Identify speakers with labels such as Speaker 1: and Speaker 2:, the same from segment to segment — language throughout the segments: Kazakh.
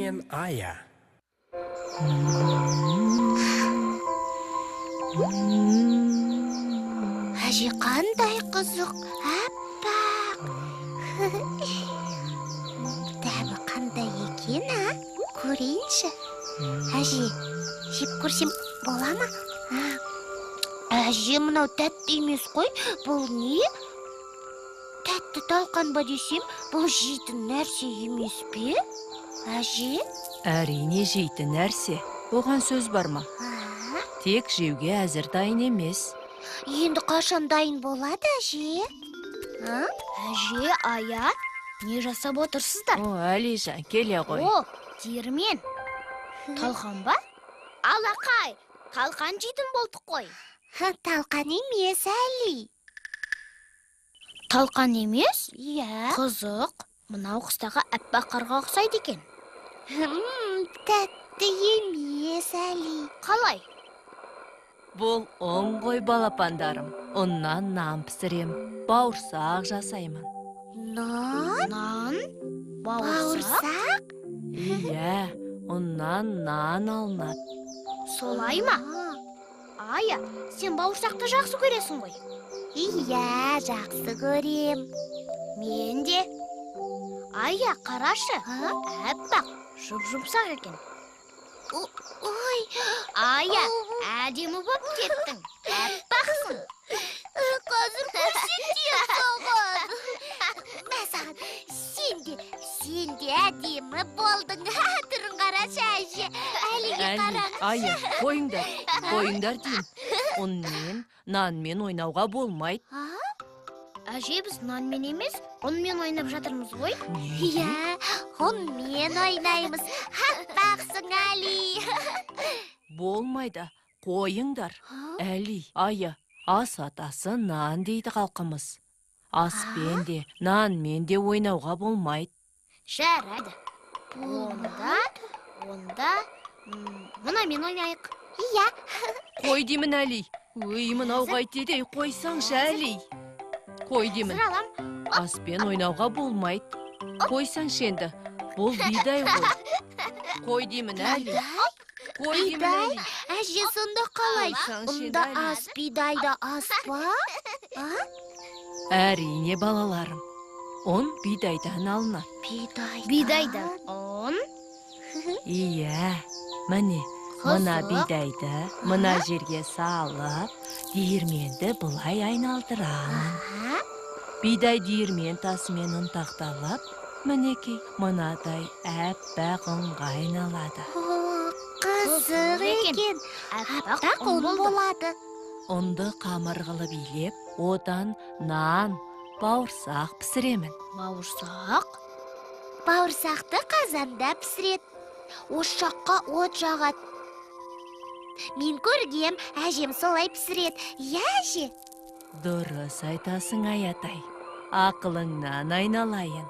Speaker 1: мен Ая.
Speaker 2: Әже қандай қызық, аппақ. Дәмі қандай екен, көрейінші. Әже, жеп көрсем бола ма? Әже, мынау тәтті емес қой, бұл не? Тәтті талқан ба десем, бұл жейтін нәрсе емес пе? Әже?
Speaker 3: Әрине жейтін нәрсе. Оған сөз бар ма? Тек жеуге әзір дайын емес.
Speaker 2: Енді қашан дайын болады, әже?
Speaker 4: Әже, Ая, не жасап отырсыздар?
Speaker 3: О, Әлижан, келе ғой.
Speaker 4: О, диірмен. Талқан ба? Алақай, талқан жейтін болдық қой.
Speaker 2: Талқан емес, Әли.
Speaker 4: Талқан емес?
Speaker 2: Иә.
Speaker 4: Қызық, мынау қыстағы әппақ қарға ұқсайды екен.
Speaker 2: Тәтті емес, Әли.
Speaker 4: Қалай?
Speaker 3: Бұл оң ғой балапандарым. Оннан нан пісірем, бауырсақ жасаймын.
Speaker 4: Нан? Бауырсақ?
Speaker 3: Иә, оннан нан алынады.
Speaker 4: Солай ма? Ая, сен бауырсақты жақсы көресің ғой?
Speaker 2: Иә, жақсы көрем.
Speaker 4: Мен де. Ая, қарашы, әппақ, жұп-жұмсақ екен.
Speaker 2: Ой,
Speaker 4: Ая, әдемі боп кеттің. Әппақсың.
Speaker 2: қазір көрсетем саған. Мәсаған, сен де әдемі болдың. Түрін қарашы, әже. Әліге қараңыз.
Speaker 3: Ая, қойыңдар деймін. Онымен, нанмен ойнауға болмайды.
Speaker 4: Әже, біз нанмен емес, онымен ойнап жатырмыз ғой?
Speaker 2: Иә, онымен ойнаймыз. Аппақсың, Әли.
Speaker 3: Болмайды, қойыңдар. Әли, Ая, ас атасы нан дейді халқымыз. Аспен де, нанмен де ойнауға болмайды.
Speaker 4: Жарайды. Онда, мынамен ойнайық.
Speaker 2: Иә.
Speaker 3: Қой деймін, Әли. Өй, мынау қайтеді, қойсаңшы, Әли. Қой деймін.
Speaker 4: Сыралам.
Speaker 3: Аспен ойнауға болмайды. Қойсаңшы енді. Бұл бидай ғой. Қой деймін, Әли. Қой деймін, Әли.
Speaker 2: Әже, сонда қалай?
Speaker 3: Алсаңшы,
Speaker 2: Онда
Speaker 3: Әли.
Speaker 2: ас бидайда ас ба?
Speaker 3: Әрине, балаларым. Он бидайдан алынады.
Speaker 4: Бидайда. Он?
Speaker 3: Иә, міне, мына
Speaker 4: Қызық.
Speaker 3: бидайды мына жерге салып, диірменді бұлай айналдырамын. Бидай диірмен тасымен ұнтақталып, мінекей, мынадай әппақ ұнға айналады.
Speaker 2: Қызық екен. Аппақ ұн болады.
Speaker 3: Ұнды қамыр қылып илеп, одан нан, бауырсақ пісіремін.
Speaker 4: Бауырсақ?
Speaker 2: Бауырсақты қазанда пісірет. Ошаққа от жағат. Мен көргем, әжем солай пісірет. Иә, әже?
Speaker 3: Дұрыс айтасың, Аятай. Ақылыңнан айналайын.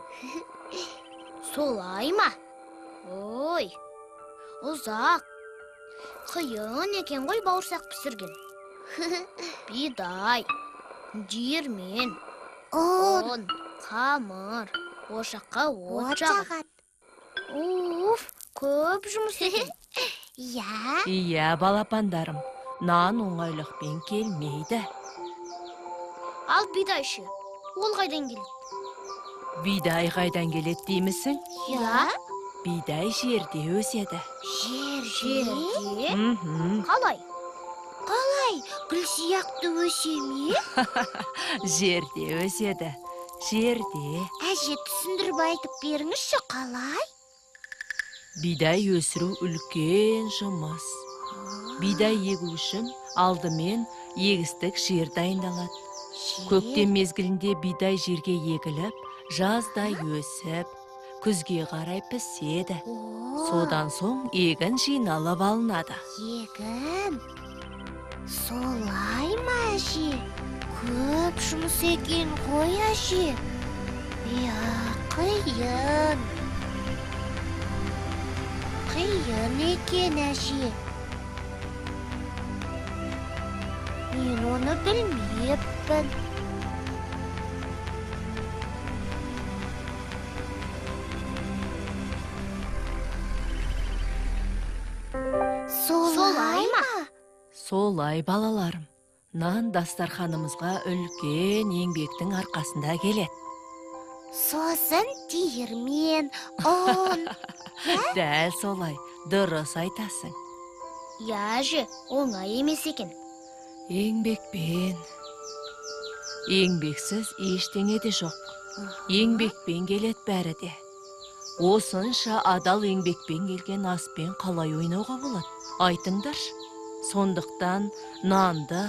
Speaker 4: Солай ма? Ой, ұзақ. Қиын екен ғой бауырсақ пісірген. Бидай, диірмен,
Speaker 2: Он
Speaker 4: қамыр, ошаққа от
Speaker 2: от
Speaker 4: жағып.
Speaker 2: жағат.
Speaker 4: Уф, көп жұмыс екен.
Speaker 2: Иә.
Speaker 3: Иә, балапандарым, нан оңайлықпен келмейді.
Speaker 4: Ал бидайшы, ол қайдан келеді?
Speaker 3: Бидай қайдан келеді деймісің?
Speaker 4: Иә.
Speaker 3: Бидай жерде өседі.
Speaker 4: Жерде?
Speaker 3: Мхм.
Speaker 4: Қалай?
Speaker 2: Қалай? Гүл сияқты өсе ме?
Speaker 3: Жерде өседі. Жерде.
Speaker 2: Әже, түсіндіріп айтып беріңізші, қалай?
Speaker 3: Бидай өсіру үлкен жұмыс. Бидай егу үшін алдымен егістік жер дайындалады. Көктем мезгілінде бидай жерге егіліп, жаздай өсіп, күзге қарай піседі. Содан соң егін жиналып алынады.
Speaker 2: Егін? Солай ма, әже? Көп жұмыс екен ғой, әже. Иә, қиын. Қиын екен, әже. Мен оны білмеппін.
Speaker 4: Солай ма?
Speaker 3: Солай, балаларым. Нан дастарханымызға үлкен еңбектің арқасында келет.
Speaker 2: Сосын диірмен, ұн.
Speaker 3: Дәл солай, дұрыс айтасың.
Speaker 4: Я, әже, оңай емес екен.
Speaker 3: Еңбекпен. Еңбексіз ештеңе де жоқ. Еңбекпен келет бәрі де. Осынша адал еңбекпен келген аспен қалай ойнауға болады? Айтыңдар. Сондықтан нанды,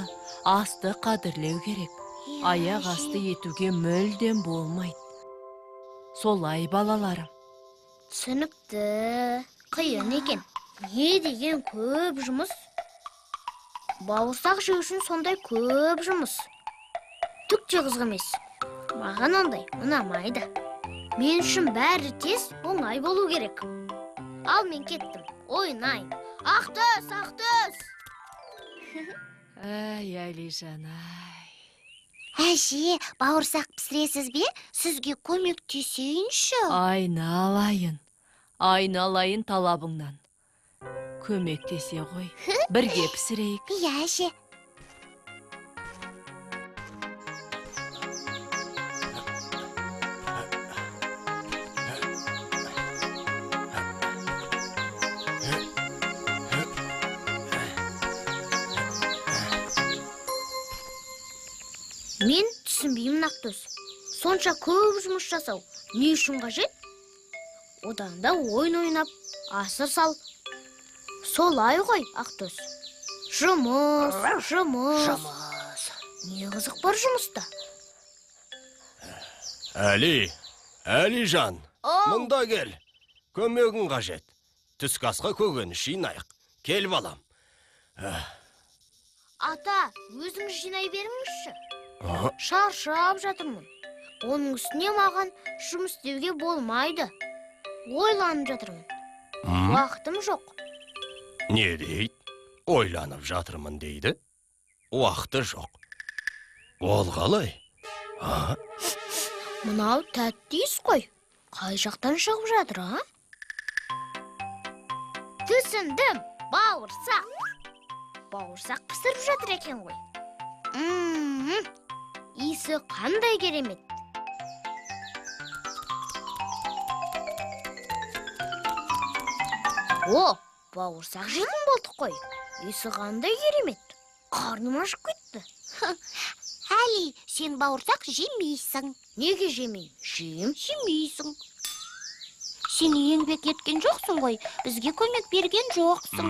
Speaker 3: асты қадірлеу керек. Аяқ асты етуге мүлдем болмайды. Солай, балаларым.
Speaker 4: Түсінікті. Қиын екен. Не деген көп жұмыс. Бауырсақ жеу үшін сондай көп жұмыс. Түк те қызық емес. Маған ондай ұнамайды. Мен үшін бәрі тез, оңай болу керек. Ал мен кеттім. Ойнайын. Ақтөс, Ақтөс!
Speaker 3: Әй, Әлижан, ай.
Speaker 2: Әже, бауырсақ пісіресіз бе? Сізге көмектесейінші.
Speaker 3: Айналайын талабыңнан. Көмектесе ғой. Бірге пісірейік.
Speaker 2: Иә, әже.
Speaker 4: Мен түсінбеймін, Ақтөс. Сонша көп жұмыс жасау не үшін қажет? Одан да ойын ойнап, асыр сал. Солай ғой, Ақтөс. Жұмыс. Не қызық бар жұмыста?
Speaker 1: Әлижан, мұнда кел. Көмегің қажет. Түскі асқа көкөніс жинайық. Кел, балам.
Speaker 4: Ата, өзіңіз жинай беріңізші. Шаршап жатырмын. Оның үстіне маған жұмыс істеуге болмайды. Ойланып жатырмын. Уақытым жоқ.
Speaker 1: Не дейді? Ойланып жатырмын дейді? Уақыты жоқ. Ол қалай?
Speaker 4: Мынау тәттейсіз қой. Қай жақтан шығып жатыр, а? Түсіндім, бауырсақ. Бауырсақ пісіріп жатыр екен ғой. Иісі қандай керемет. О, бауырсақ жейтін болдық қой. Иісі қандай керемет. Қарным ашып кетті.
Speaker 2: Әли, сен бауырсақ жемейсің.
Speaker 4: Неге жемеймін?
Speaker 2: Жемейсің. Сен еңбек еткен жоқсың ғой, бізге көмек берген жоқсың.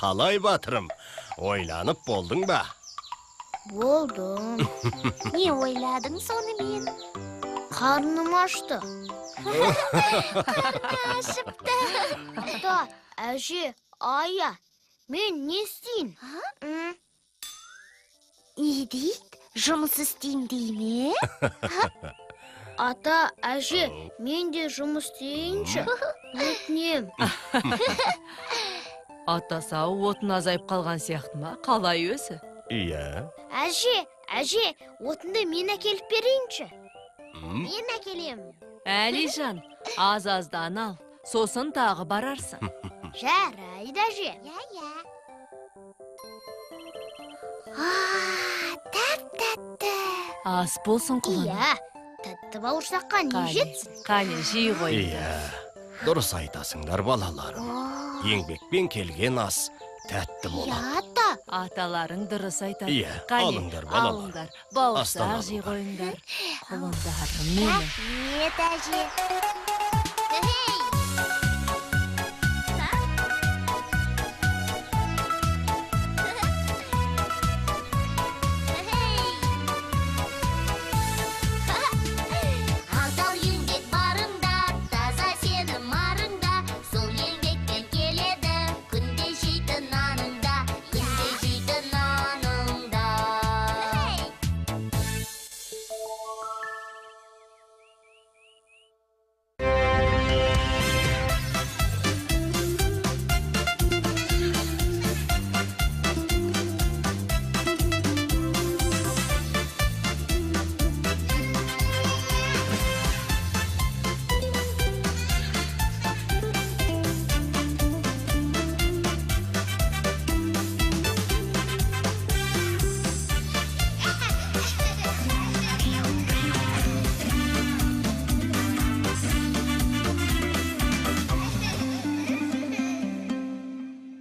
Speaker 1: Қалай, батырым? Ойланып болдың ба?
Speaker 4: Болдым.
Speaker 2: Не ойладың сонымен?
Speaker 4: Қарным ашты.
Speaker 2: Ашыпты.
Speaker 4: Ата, әже, ая, мен не істейін?
Speaker 2: Не дейді? Жұмыс істейін дей ме?
Speaker 4: Ата, әже, мен де жұмыс істейінші. Өтінем.
Speaker 3: Атасау отын азайып қалған сияқты ма? Қалай өзі?
Speaker 1: Иә.
Speaker 4: Әже, отынды мен әкеліп берейінші. Мен әкелем.
Speaker 3: Әлижан, аз-аздан ал, сосын тағы барарсың.
Speaker 4: Жарайды, әже.
Speaker 2: Иә. Тәп-тәтті.
Speaker 3: Ас болсын құлыным.
Speaker 4: Иә, тәтті бауырсаққа не жетсін?
Speaker 3: Қане, жей ғой.
Speaker 1: Иә. Дұрыс айтасыңдар, балаларым. Еңбекпен келген ас тәтті болады.
Speaker 2: Ата.
Speaker 3: Аталарың дұрыс айтады.
Speaker 1: Иә, алыңдар, балалар.
Speaker 3: Бауырсақ
Speaker 1: Астан
Speaker 3: жей
Speaker 1: алыңдар.
Speaker 3: қойыңдар. Құлындарым менің.
Speaker 2: Рахмет, әже.